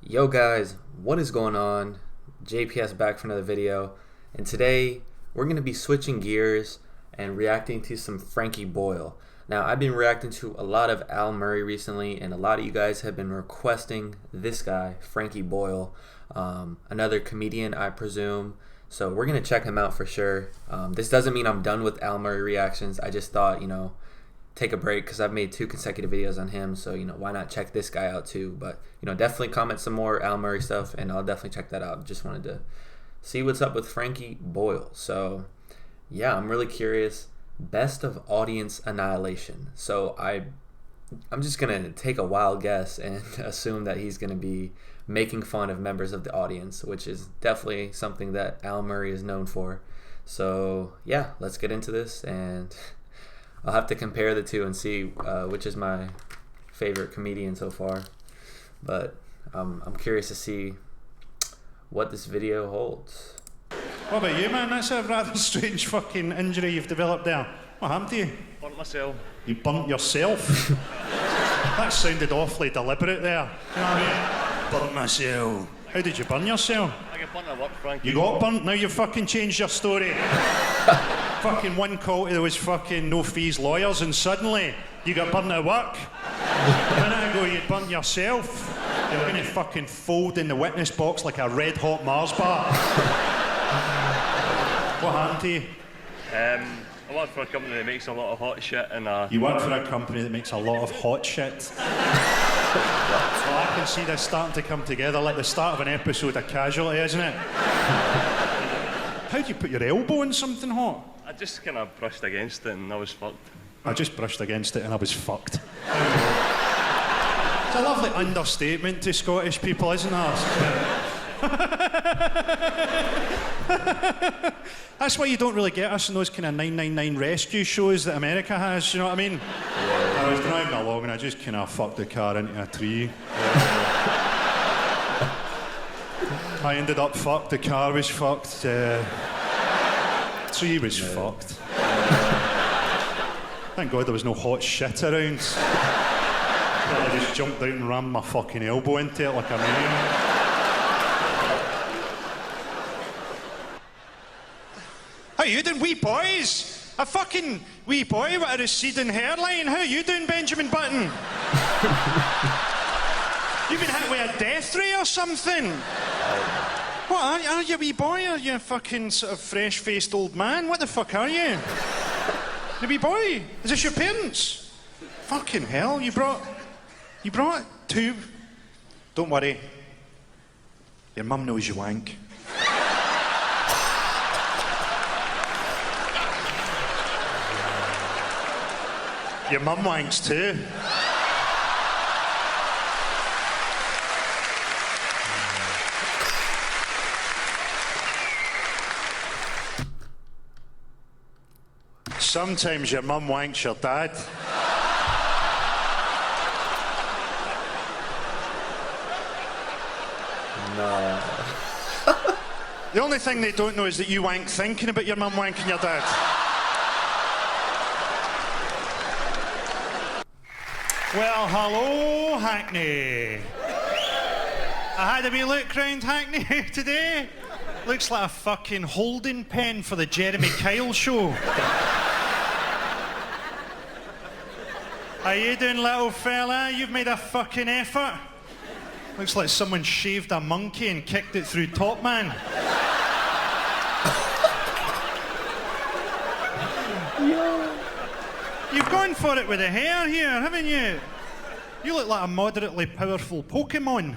Yo guys, what is going on? JPS back for another video, and today we're going to be switching gears and reacting to some Frankie Boyle. Now, I've been reacting to a lot of Al Murray recently, and a lot of you guys have been requesting this guy, Frankie Boyle, another comedian, I presume. So we're going to check him out for sure. This doesn't mean I'm done with Al Murray reactions. I just thought, take a break because I've made 2 consecutive videos on him, so why not check this guy out too. But definitely comment some more Al Murray stuff and I'll definitely check that out. Just wanted to see what's up with Frankie Boyle. So yeah, I'm really curious. Best of audience Annihilation. So I'm just gonna take a wild guess and assume that he's gonna be making fun of members of the audience, which is definitely something that Al Murray is known for. So yeah, let's get into this, and I'll have to compare the two and see which is my favorite comedian so far. But I'm curious to see what this video holds. What about you, man? That's a rather strange fucking injury you've developed there. What happened to you? Burnt myself. You burnt yourself? That sounded awfully deliberate there. You know what I mean? Burnt myself. How did you burn yourself? I got burnt at work, Frankie. You got burnt? Now you've fucking changed your story. Fucking one call to those fucking no fees lawyers and suddenly you got burnt at work. A minute ago you'd burnt yourself. You're gonna fucking fold in the witness box like a red hot Mars bar. What happened to you? I work for a company that makes a lot of hot shit and You work for a company that makes a lot of hot shit. Well, I can see this starting to come together like the start of an episode of Casualty, isn't it? How'd you put your elbow in something hot? I just kind of brushed against it and I was fucked. I just brushed against it and I was fucked. It's a lovely understatement to Scottish people, isn't it? That's why you don't really get us in those kind of 999 rescue shows that America has, you know what I mean? Yeah. I was driving along and I just kind of fucked the car into a tree. I ended up fucked, the car was fucked, tree was fucked. Thank God there was no hot shit around. I just jumped out and rammed my fucking elbow into it like a maniac. How you doing, wee boys? A fucking wee boy with a receding hairline. How you doing, Benjamin Button? You've been hit with a death ray or something? What, are you a wee boy? Are you a fucking sort of fresh-faced old man? What the fuck are you? You wee boy? Is this your parents? Fucking hell, you brought 2? Don't worry. Your mum knows you wank. Your mum wanks too. Sometimes your mum wanks your dad. No. The only thing they don't know is that you wank thinking about your mum wanking your dad. Well, hello, Hackney. I had a wee look round Hackney today. Looks like a fucking holding pen for the Jeremy Kyle show. How you doing, little fella? You've made a fucking effort. Looks like someone shaved a monkey and kicked it through Top Man. You've gone for it with the hair here, haven't you? You look like a moderately powerful Pokemon.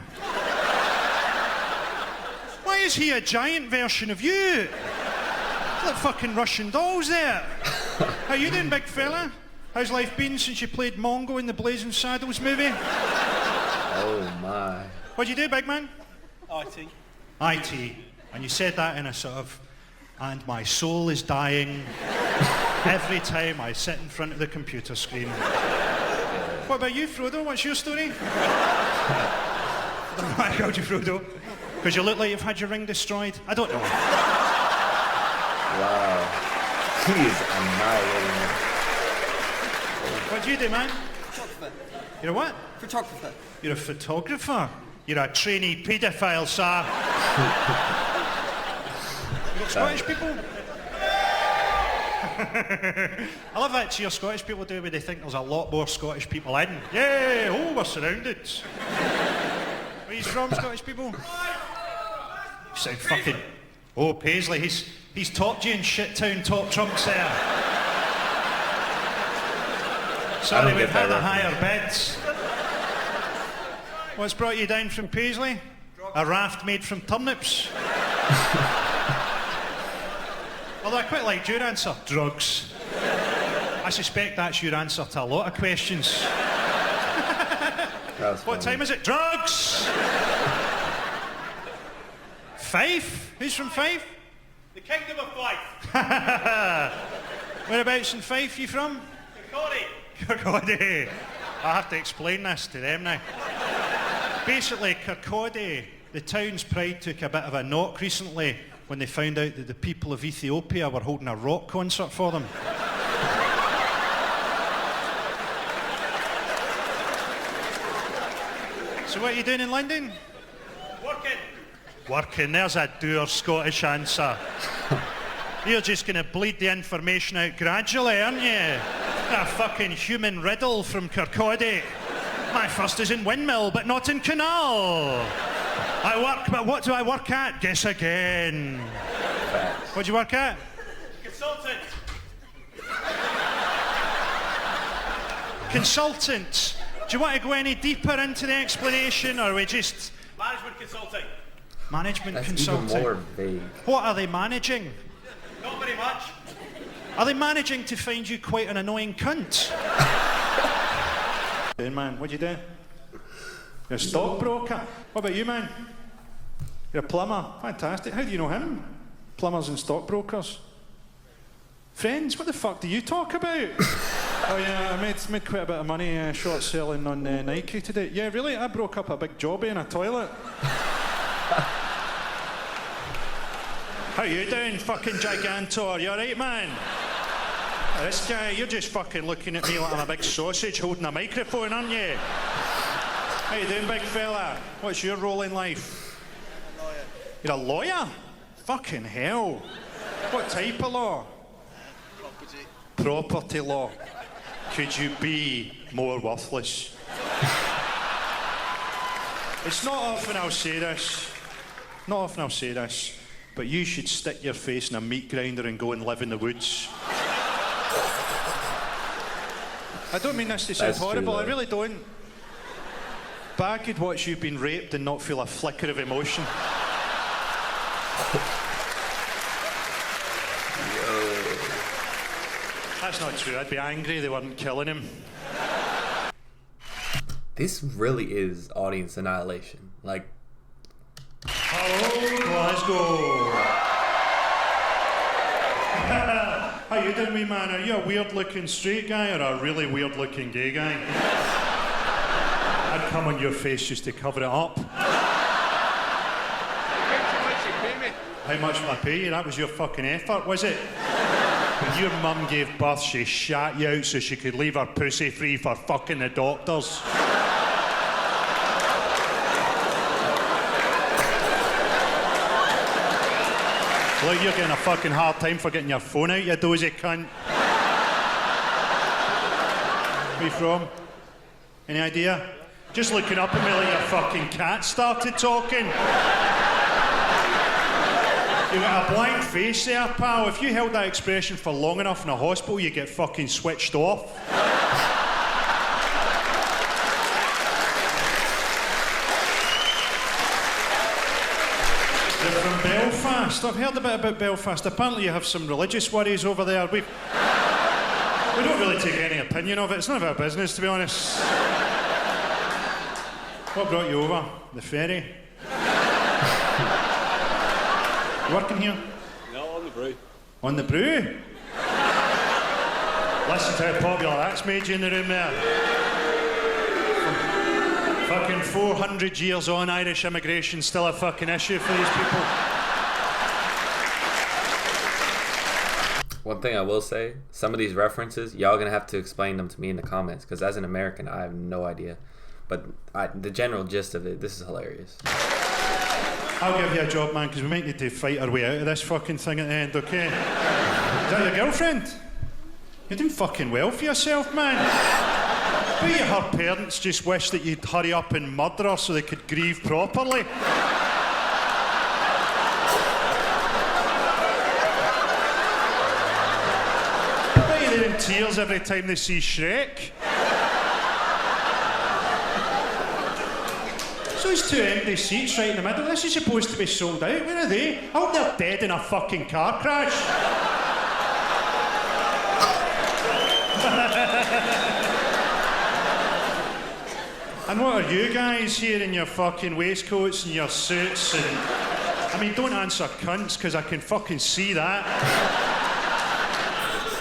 Why is he a giant version of you? Like fucking Russian dolls there. How you doing, big fella? How's life been since you played Mongo in the Blazing Saddles movie? Oh my. What'd you do, big man? IT. IT. And you said that in a sort of, and my soul is dying every time I sit in front of the computer screen. What about you, Frodo? What's your story? I don't know why I called you Frodo. Because you look like you've had your ring destroyed. I don't know. Wow. He is annihilating it. What do you do, man? Photographer. You're a what? Photographer. You're a photographer. You're a trainee paedophile, sir. You got Scottish people? I love that cheer Scottish people do when they think there's a lot more Scottish people in. Yeah, oh, we're surrounded. Where are you from, Scottish people? You sound fucking... Oh, Paisley, he's topped you in Shittown Top Trumps there. Sorry, we've had the higher bids. What's brought you down from Paisley? A raft made from turnips? Although I quite liked your answer. Drugs. I suspect that's your answer to a lot of questions. What time is it? Drugs! Fife? Who's from Fife? The Kingdom of Fife. Whereabouts in Fife you from? Kirkcaldy. Kirkcaldy. I have to explain this to them now. Basically, Kirkcaldy, the town's pride took a bit of a knock recently when they found out that the people of Ethiopia were holding a rock concert for them. So what are you doing in London? Working. Working, there's a dour Scottish answer. You're just going to bleed the information out gradually, aren't you? A fucking human riddle from Kirkcaldy. My first is in Windmill, but not in Canal. I work, but what do I work at? Guess again. What do you work at? Consultant. Consultant. Do you want to go any deeper into the explanation, or are we just... Management consulting. Management That's consulting. even more vague. What are they managing? Not very much. Are they managing to find you quite an annoying cunt? Hey man, what do you do? You're a stockbroker? What about you, man? You're a plumber? Fantastic. How do you know him? Plumbers and stockbrokers? Friends? What the fuck do you talk about? Oh yeah, I made quite a bit of money short selling on Nike today. Yeah, really? I broke up a big jobby in a toilet. How you doing, fucking gigantor? You alright, man? This guy, you're just fucking looking at me like I'm a big sausage holding a microphone, aren't you? How you doing, big fella? What's your role in life? Lawyer. You're a lawyer? Fucking hell. What type of law? Property. Property law. Could you be more worthless? It's not often I'll say this. Not often I'll say this. But you should stick your face in a meat grinder and go and live in the woods. I don't mean this to sound horrible, I really don't. But I could watch you being raped and not feel a flicker of emotion. That's not true, I'd be angry they weren't killing him. This really is audience annihilation. Like, hello, Glasgow. How you doing, wee man? Are you a weird-looking straight guy or a really weird-looking gay guy? I'd come on your face just to cover it up. How much will I pay you? That was your fucking effort, was it? When your mum gave birth, she shat you out so she could leave her pussy free for fucking the doctors. Look, you're getting a fucking hard time for getting your phone out, you dozy cunt. Where you from? Any idea? Just looking up at me like your fucking cat started talking. You got a blank face there, pal. If you held that expression for long enough in a hospital, you get fucking switched off. You're from Belfast. I've heard a bit about Belfast. Apparently you have some religious worries over there. We don't really take any opinion of it. It's none of our business, to be honest. What brought you over? The ferry? You working here? No, on the brew. On the brew? Listen to how popular that's made you in the room there. Fucking 400 years on, Irish immigration still a fucking issue for these people. one thing I will say, some of these references, y'all gonna have to explain them to me in the comments, because as an American, I have no idea. But the general gist of it, this is hilarious. I'll give you a job, man, because we might need to fight our way out of this fucking thing at the end, okay? Is that your girlfriend? You're doing fucking well for yourself, man. Maybe her parents just wish that you'd hurry up and murder her so they could grieve properly. Maybe they're in tears every time they see Shrek. So there's 2 empty seats right in the middle. This is supposed to be sold out. Where are they? I hope they're dead in a fucking car crash. And what are you guys here in your fucking waistcoats and your suits and... I mean, don't answer cunts, because I can fucking see that.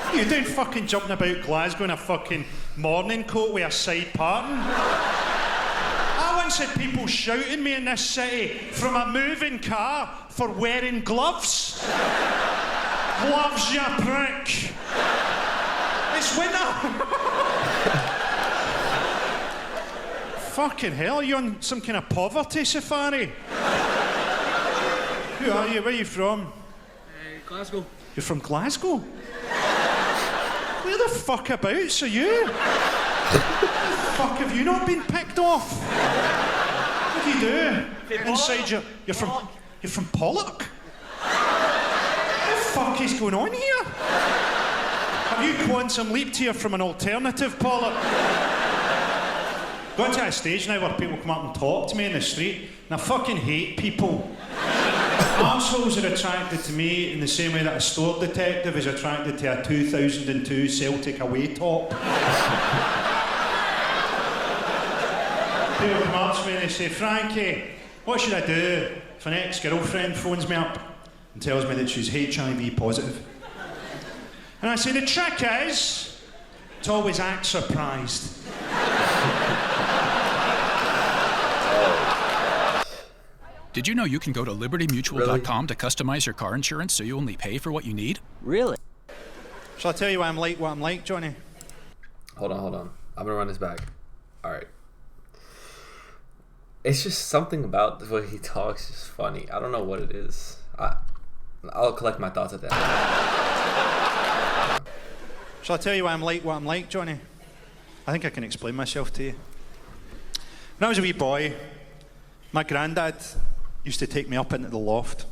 What are you doing fucking jumping about Glasgow in a fucking morning coat with a side parting? I once had people shouting me in this city from a moving car for wearing gloves. Gloves, you prick. It's winter. Fucking hell, are you on some kind of poverty safari? Who are you? Where are you from? Glasgow. You're from Glasgow? Where the fuck abouts are you? Fuck, have you not been picked off? What do you do? Inside you're from Pollock? What the fuck is going on here? Have you quantum leaped here from an alternative Pollock? Got to a stage now where people come up and talk to me in the street, and I fucking hate people. Arseholes are attracted to me in the same way that a store detective is attracted to a 2002 Celtic away top. People come up to me and they say, Frankie, what should I do if an ex-girlfriend phones me up and tells me that she's HIV positive? And I say, the trick is to always act surprised. Did you know you can go to libertymutual.com to customize your car insurance so you only pay for what you need? Really? Shall I tell you what I'm like, Johnny? Hold on. I'm gonna run this back. Alright. It's just something about the way he talks is funny. I don't know what it is. I'll collect my thoughts at that. Shall I tell you what I'm like, Johnny? I think I can explain myself to you. When I was a wee boy, my granddad used to take me up into the loft.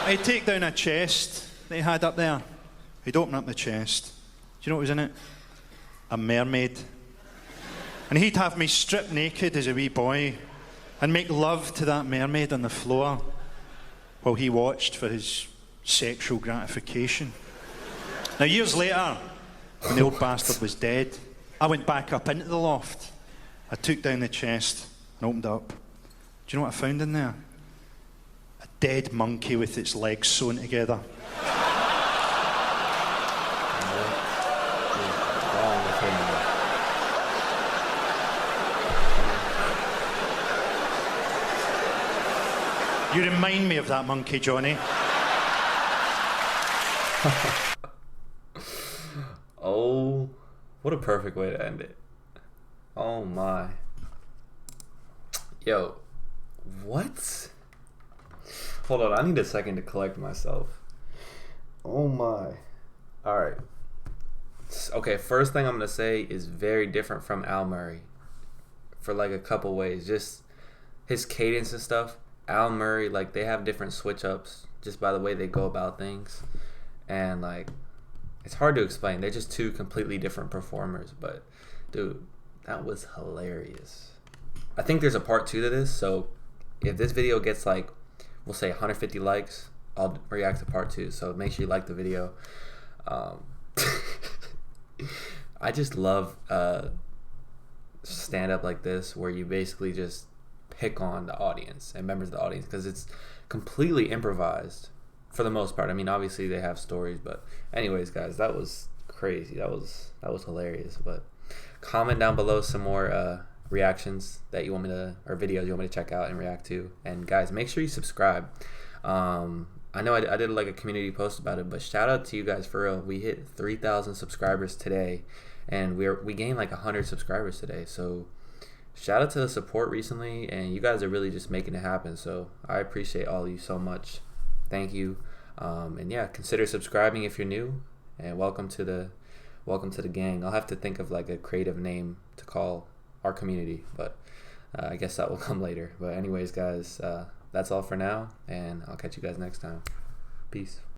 He'd take down a chest that he had up there. He'd open up the chest. Do you know what was in it? A mermaid. And he'd have me stripped naked as a wee boy and make love to that mermaid on the floor while he watched for his sexual gratification. Now, years later, when the old bastard was dead, I went back up into the loft. I took down the chest and opened it up. Do you know what I found in there? A dead monkey with its legs sewn together. You remind me of that monkey, Johnny. Oh, what a perfect way to end it. Oh my. Yo, what? Hold on, I need a second to collect myself. Oh my. Alright. Okay, first thing I'm gonna say is very different from Al Murray. For like a couple ways. Just his cadence and stuff. Al Murray, like, they have different switch ups just by the way they go about things. And like, it's hard to explain. They're just two completely different performers. But dude, that was hilarious. I think there's a part 2 to this, so if this video gets like, we'll say 150 likes, I'll react to part 2. So make sure you like the video. I just love stand up like this where you basically just pick on the audience and members of the audience because it's completely improvised for the most part. I mean, obviously they have stories, but anyways, guys, that was crazy. That was hilarious. But comment down below some more reactions that you want me to, or videos you want me to check out and react to. And guys, make sure you subscribe. I know I did like a community post about it, but shout out to you guys for real. We hit 3,000 subscribers today, and we gained like 100 subscribers today. So shout out to the support recently, and you guys are really just making it happen. So I appreciate all of you so much. Thank you. And yeah, consider subscribing if you're new, and welcome to the gang. I'll have to think of like a creative name to call our community, but I guess that will come later. But anyways, guys, that's all for now, and I'll catch you guys next time. Peace.